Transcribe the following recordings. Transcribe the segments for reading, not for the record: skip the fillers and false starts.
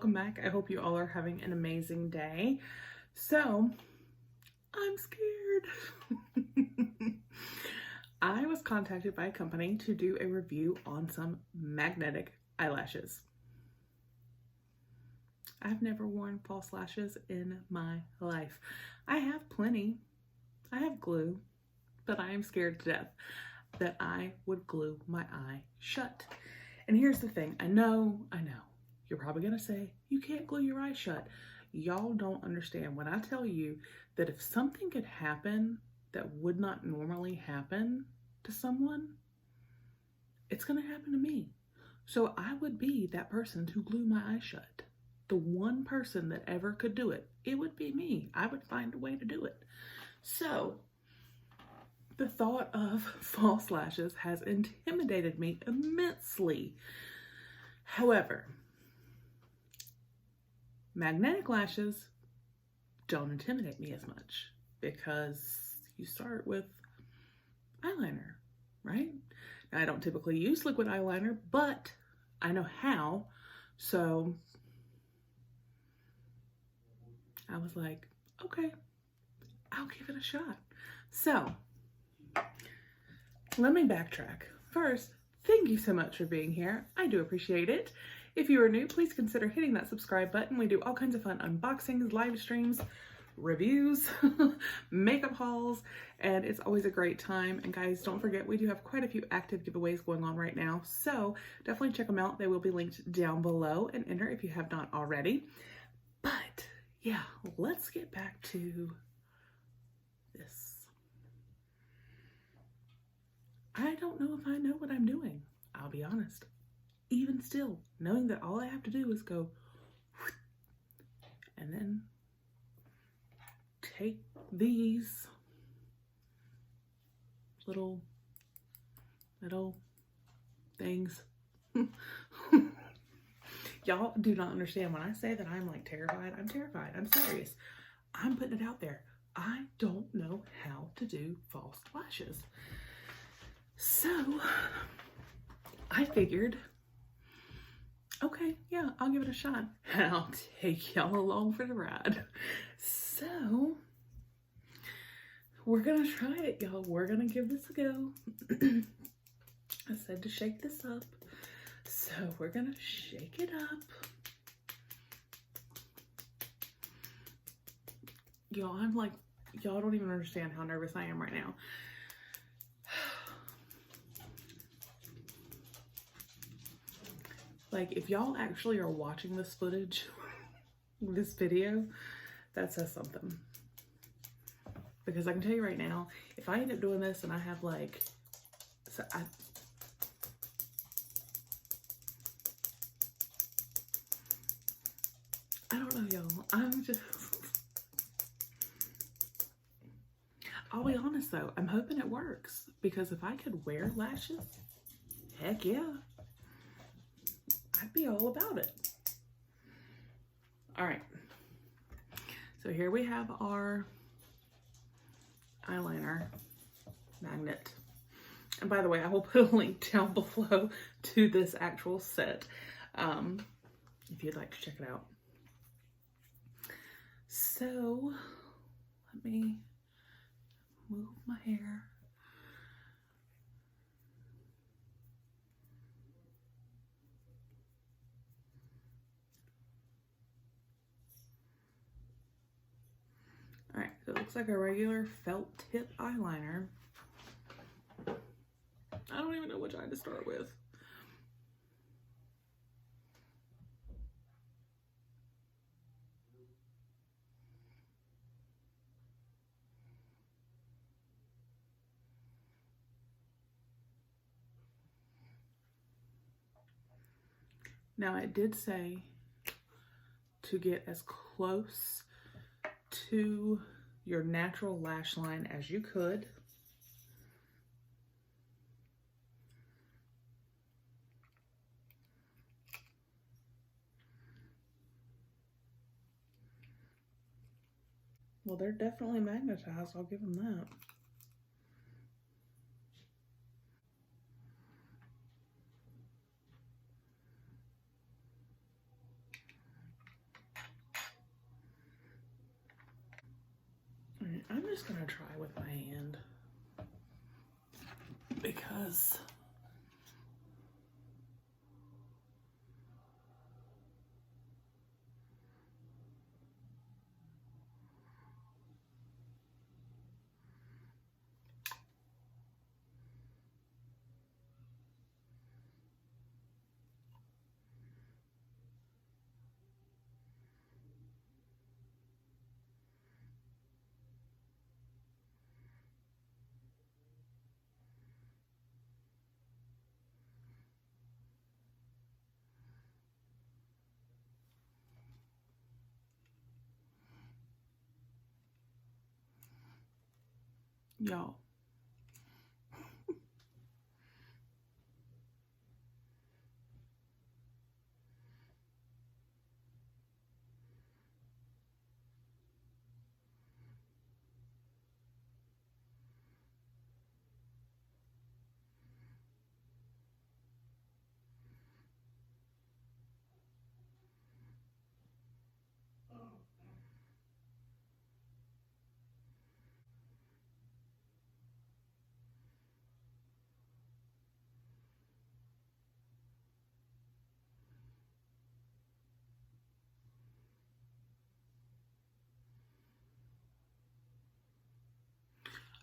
welcome back. I hope you all are having an amazing day. So, I'm scared. I was contacted by a company to do a review on some magnetic eyelashes. I've never worn false lashes in my life. I have plenty. I have glue, but I am scared to death that I would glue my eye shut. And here's the thing. I know. You're probably gonna say, you can't glue your eye shut. Y'all don't understand when I tell you that if something could happen that would not normally happen to someone, it's gonna happen to me. So I would be that person to glue my eye shut. The one person that ever could do it, it would be me. I would find a way to do it. So the thought of false lashes has intimidated me immensely. However, magnetic lashes don't intimidate me as much because you start with eyeliner, right? Now, I don't typically use liquid eyeliner, but I know how. So I was like, okay, I'll give it a shot. So let me backtrack. First, thank you so much for being here. I do appreciate it. If you are new, please consider hitting that subscribe button. We do all kinds of fun unboxings, live streams, reviews, makeup hauls, and it's always a great time. And guys, don't forget, we do have quite a few active giveaways going on right now, so definitely check them out. They will be linked down below, and enter if you have not already. But yeah, let's get back to this. I don't know if I know what I'm doing. I'll be honest. Even still, knowing that all I have to do is go and then take these little things. Y'all do not understand when I say that I'm like terrified. I'm terrified. I'm serious. I'm putting it out there. I don't know how to do false lashes. So I figured, okay, yeah, I'll give it a shot. I'll take y'all along for the ride. So we're gonna try it, y'all. We're gonna give this a go. I said to shake this up. So we're gonna shake it up. Y'all, I'm like, y'all don't even understand how nervous I am right now. Like, if y'all actually are watching this footage, this video, that says something. Because I can tell you right now, if I end up doing this and I have like, I don't know, y'all. I'll be honest though, I'm hoping it works. Because if I could wear lashes, heck yeah. I'd be all about it. All right. So here we have our eyeliner magnet. And by the way, I will put a link down below to this actual set if you'd like to check it out. So let me move my hair. All right, so it looks like a regular felt tip eyeliner. I don't even know which eye to start with. Now, it did say to get as close to your natural lash line as you could. Well, they're definitely magnetized, I'll give them that. I'm just gonna try with my hand because y'all.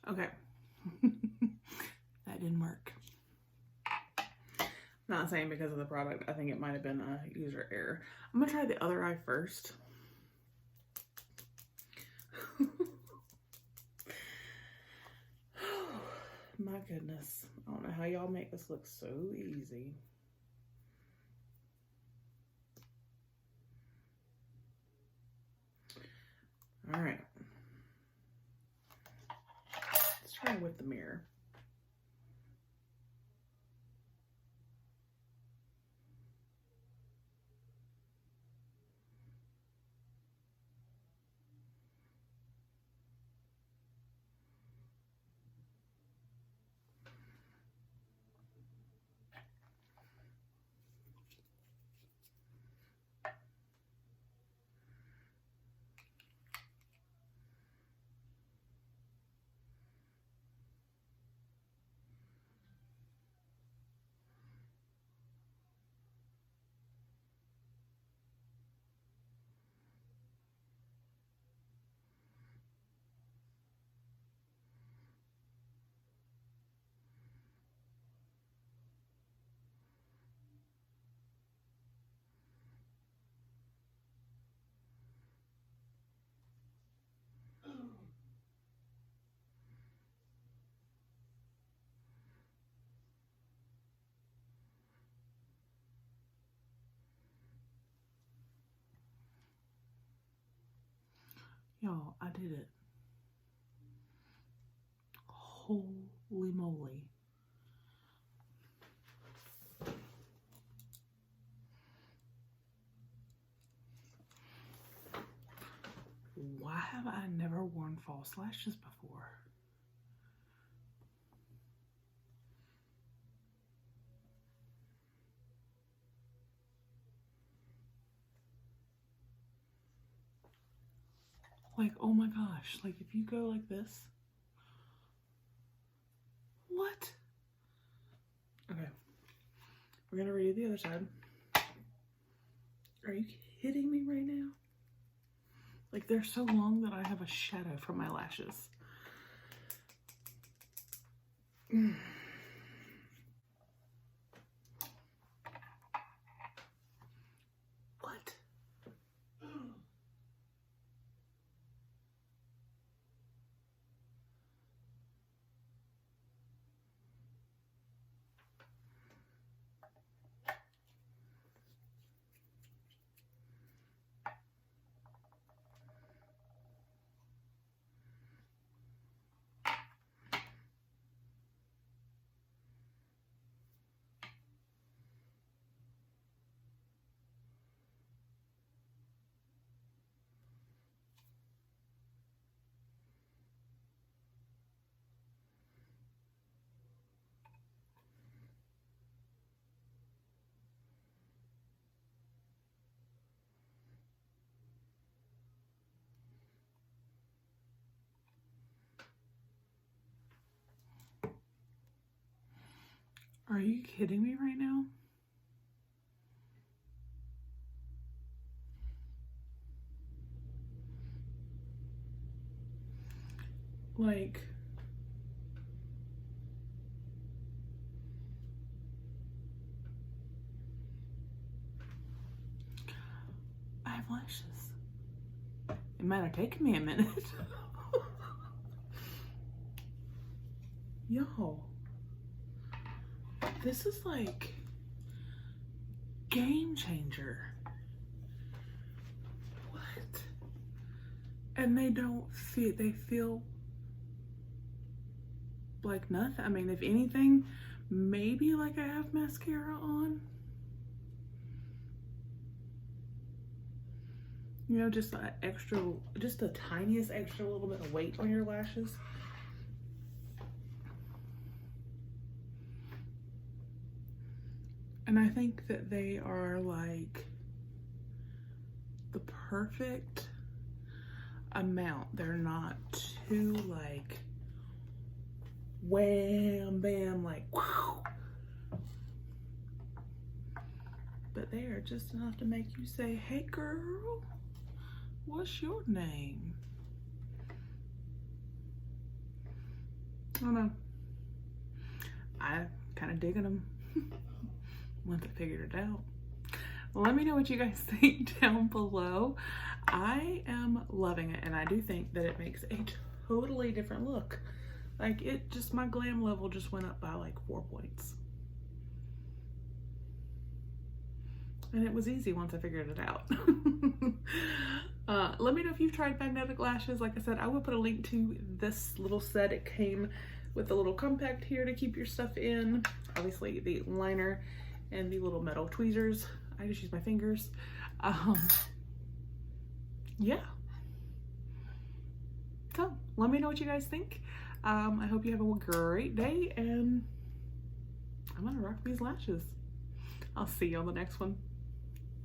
Okay. That didn't work. Not saying because of the product. I think it might have been a user error. I'm gonna try the other eye first. My goodness. I don't know how y'all make this look so easy. All right. Let's try with the mirror. Y'all, I did it. Holy moly. Why have I never worn false lashes before? Like, oh my gosh, like if you go like this. What? Okay. We're gonna redo the other side. Are you kidding me right now? Like they're so long that I have a shadow from my lashes. What? Are you kidding me right now? Like, I have lashes. It might have taken me a minute. Yo, this is like game changer. What? And they don't feel, they feel like nothing. I mean, if anything, maybe like I have mascara on. You know, just an extra, just the tiniest extra little bit of weight on your lashes. And I think that they are like the perfect amount. They're not too like wham bam, like whew. But they are just enough to make you say, hey girl, what's your name? I don't know. I kind of digging them once I figured it out. Well, let me know what you guys think down below. I am loving it, and I do think that it makes a totally different look. Like, it just, my glam level just went up by like 4 points. And it was easy once I figured it out. Let me know if you've tried magnetic lashes. Like I said, I will put a link to this little set. It came with a little compact here to keep your stuff in. Obviously the liner and the little metal tweezers. I just use my fingers. Yeah. So let me know what you guys think. I hope you have a great day, and I'm gonna rock these lashes. I'll see you on the next one.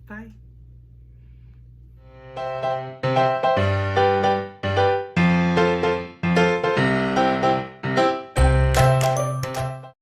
Bye.